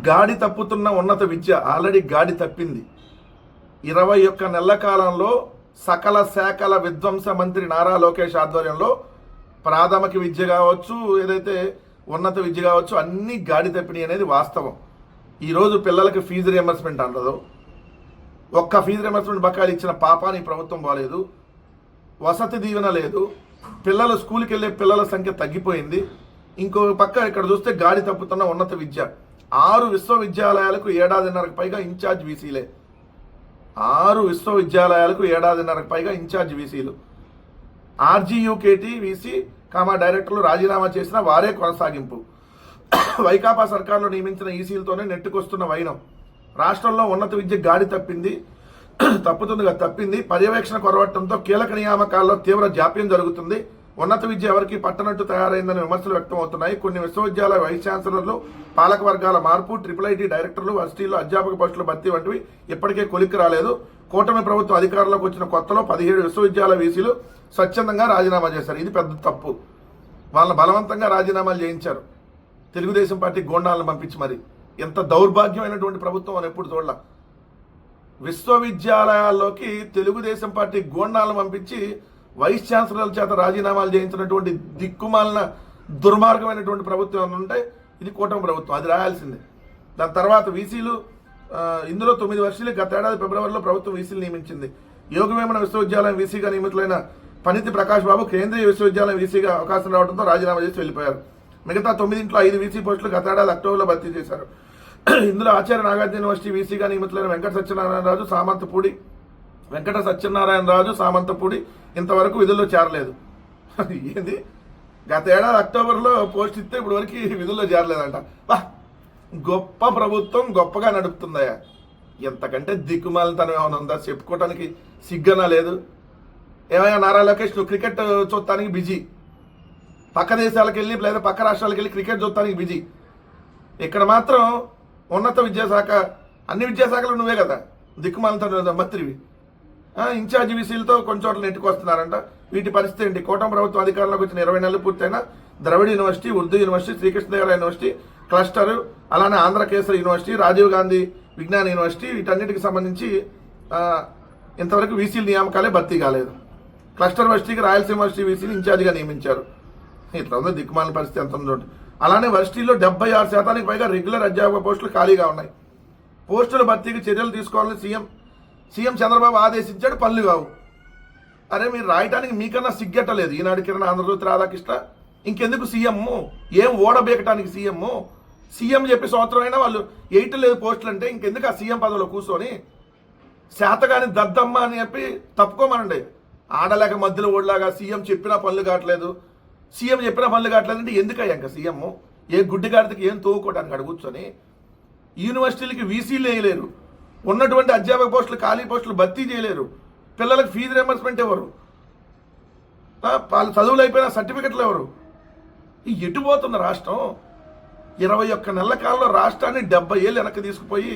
గాడి తప్పుతున్న ఉన్నత విద్య ఆల్రెడీ గాడి తప్పింది. 21 నెలల కాలంలో సకల శాఖల విధ్వంస మంత్రి నారా లోకేష్ ఆధ్వర్యంలో ప్రాథమిక విద్య కావచ్చు, ఏదైతే ఉన్నత విద్య కావచ్చు, అన్నీ గాడి తప్పినాయి అనేది వాస్తవం. ఈరోజు పిల్లలకి ఫీజు రియంబర్స్మెంట్ అందదు. ఒక్క ఫీజు రియంబర్స్మెంట్ బకాయిలు ఇచ్చిన పాపాన్ని ప్రభుత్వం బాలేదు. వసతి దీవెన లేదు. పిల్లలు స్కూల్కి వెళ్ళే పిల్లల సంఖ్య తగ్గిపోయింది. ఇంకో పక్క ఇక్కడ చూస్తే గాడి తప్పుతున్న ఉన్నత విద్య. 6 విశ్వవిద్యాలయాలకు ఏడాదిన్నరకు పైగా ఇన్ఛార్జ్ వీసీలే. 6 విశ్వవిద్యాలయాలకు ఏడాదిన్నరకు పైగా ఇన్ఛార్జ్ వీసీలు. ఆర్జీయూకేటీ వీసీ డైరెక్టర్లు రాజీనామా చేసిన వారే కొనసాగింపు. వైకాపా సర్కారులో నియమించిన ఈసీలతోనే నెట్టుకొస్తున్న వైనం. రాష్ట్రంలో ఉన్నత విద్య గాడి తప్పింది. పర్యవేక్షణ కొరవటంతో కీలక నియామకాల్లో తీవ్ర జాప్యం జరుగుతుంది. ఉన్నత విద్య ఎవరికి పట్టనట్టు తయారైందని విమర్శలు వ్యక్తమవుతున్నాయి. కొన్ని విశ్వవిద్యాలయ వైస్ ఛాన్సలర్లు, పాలక వర్గాల మార్పు, IIIT డైరెక్టర్లు, వర్సిటీల్లో అధ్యాపక పోస్టుల భర్తీ వంటివి ఇప్పటికే కొలిక్కి రాలేదు. కూటమి ప్రభుత్వం అధికారంలోకి వచ్చిన కొత్తలో 17 విశ్వవిద్యాలయ వీసీలు స్వచ్ఛందంగా రాజీనామా చేశారు. ఇది పెద్ద తప్పు. వాళ్ళని బలవంతంగా రాజీనామాలు చేయించారు. తెలుగుదేశం పార్టీ గోండాలను పంపించి మరి. ఎంత దౌర్భాగ్యమైనటువంటి ప్రభుత్వం అని ఎప్పుడు చూడాల. విశ్వవిద్యాలయాల్లోకి తెలుగుదేశం పార్టీ గోండాలను పంపించి వైస్ ఛాన్సలర్ల చేత రాజీనామాలు చేయించినటువంటి దిక్కుమాలిన దుర్మార్గమైనటువంటి ప్రభుత్వం ఉంటే ఇది కూటమి ప్రభుత్వం. అది రాయాల్సిందే. దాని తర్వాత వీసీలు, ఇందులో 9 వర్షాలు గత ఏడాది ఫిబ్రవరిలో ప్రభుత్వం వీసీలు నియమించింది. యోగవేమన విశ్వవిద్యాలయం వీసీగా నియమితులైన పనితి ప్రకాష్ బాబు కేంద్రీయ విశ్వవిద్యాలయం వీసీగా అవకాశం రావడంతో రాజీనామా చేసి వెళ్ళిపోయారు. మిగతా 9 5 వీసీ పోస్టులు గత ఏడాది అక్టోబర్లో భర్తీ చేశారు. ఇందులో ఆచార్య నాగార్జున యూనివర్సిటీ వీసీగా నియమితులైన వెంకట సత్యనారాయణ రాజు సామంతపూడి ఇంతవరకు విధుల్లో చేరలేదు. ఏంది, గత ఏడాది అక్టోబర్లో పోస్ట్ ఇస్తే ఇప్పుడు వరకు విధుల్లో చేరలేదంట. గొప్ప ప్రభుత్వం గొప్పగా నడుపుతుందయ్యా. ఎంతకంటే దిక్కుమాలితనం ఏమైనా ఉందా? చెప్పుకోవటానికి సిగ్గనా లేదు? ఏమైనా నారా లోకేష్ నువ్వు క్రికెట్ చూడటానికి బిజీ, పక్క దేశాలకు వెళ్ళి లేదా పక్క రాష్ట్రాలకు వెళ్ళి క్రికెట్ చూడటానికి బిజీ. ఇక్కడ మాత్రం ఉన్నత విద్యాశాఖ, అన్ని విద్యాశాఖలు నువ్వే కదా దిక్కుమాలితనం మంత్రివి. ఇన్ఛార్జ్ వీసీలతో కొన్ని చోట్ల నెట్టుకొస్తున్నారంట. వీటి పరిస్థితి ఏంటి? కూటమి ప్రభుత్వం అధికారంలోకి వచ్చిన 20 నెలలు పూర్తయిన Dravida university, Urdu university, Sri Krishnadevaraya university, cluster, అలానే ఆంధ్రకేసరి యూనివర్సిటీ, రాజీవ్ గాంధీ విజ్ఞాన యూనివర్సిటీ, వీటన్నిటికి సంబంధించి ఇంతవరకు వీసీల నియామకాలే భర్తీ కాలేదు. క్లస్టర్ వర్సిటీకి రాయలసీమ యూనివర్సిటీ వీసీని ఇన్ఛార్జిగా నియమించారు. ఇట్లా ఉందో దిక్కుమాలిన పరిస్థితి ఎంత ఉందో. అలానే వర్సిటీలో 76% పైగా రెగ్యులర్ అధ్యాపక పోస్టులు ఖాళీగా ఉన్నాయి. పోస్టుల భర్తీకి చర్యలు తీసుకోవాలని సీఎం చంద్రబాబు ఆదేశించాడు, పనులు కావు. అరే మీరు రాయటానికి మీకన్నా సిగ్గట్టలేదు. ఈనాడు కిరణ్, ఆంధ్రజ్యోతి, రాధాకృష్ణ, ఇంకెందుకు సీఎం? ఏం ఓడబేకటానికి సీఎం చెప్పి సంవత్సరం అయినా వాళ్ళు 8 లేదు పోస్టులు అంటే ఇంకెందుకు ఆ సీఎం పదవిలో కూర్చొని శాతగాని దద్దమ్మ అని చెప్పి తప్పుకోమనండి. ఆడలేక మధ్యలో ఓడలాగా సీఎం చెప్పినా పనులు కావట్లేదు అంటే ఎందుకయ్యా ఇంకా సీఎం? ఏ గుడ్డిగాడికి ఏం తోవుకోవడానికి అక్కడ కూర్చొని యూనివర్సిటీలకి వీసీలు వేయలేరు, ఉన్నటువంటి అధ్యాపక పోస్టులు ఖాళీ పోస్టులు భర్తీ చేయలేరు, పిల్లలకు ఫీజు రియంబర్స్మెంట్ ఎవరు, వాళ్ళ చదువులు అయిపోయిన సర్టిఫికెట్లు ఎవరు? ఎటు పోతున్న రాష్ట్రం? 21 నెలల కాలంలో రాష్ట్రాన్ని 70 ఏళ్ళు వెనక్కి తీసుకుపోయి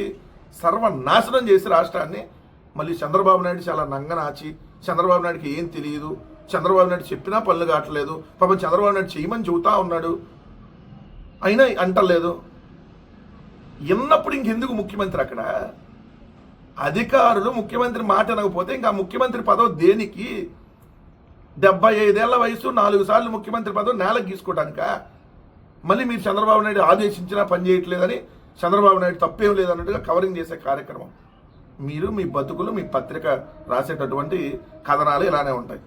సర్వనాశనం చేసి రాష్ట్రాన్ని మళ్ళీ చంద్రబాబు నాయుడు చాలా నంగనాచి, చంద్రబాబు నాయుడికి ఏం తెలియదు, చంద్రబాబు నాయుడు చెప్పినా పనులు కావట్లేదు, పాపం చంద్రబాబు నాయుడు చేయమని చెబుతా ఉన్నాడు, అయినా అంటలేదు. ఎన్నప్పుడు ఇంకెందుకు ముఖ్యమంత్రి? అక్కడ అధికారులు ముఖ్యమంత్రి మాట అనకపోతే ఇంకా ముఖ్యమంత్రి పదవి దేనికి? 75 ఏళ్ల వయసు, 4 సార్లు ముఖ్యమంత్రి పదవి నేలకు గీసుకోవడానిక? మళ్ళీ మీరు చంద్రబాబు నాయుడు ఆదేశించినా పని చేయట్లేదని, చంద్రబాబు నాయుడు తప్పేం లేదన్నట్టుగా కవరింగ్ చేసే కార్యక్రమం. మీరు మీ బతుకులు, మీ పత్రిక రాసేటటువంటి కథనాలు ఇలానే ఉంటాయి.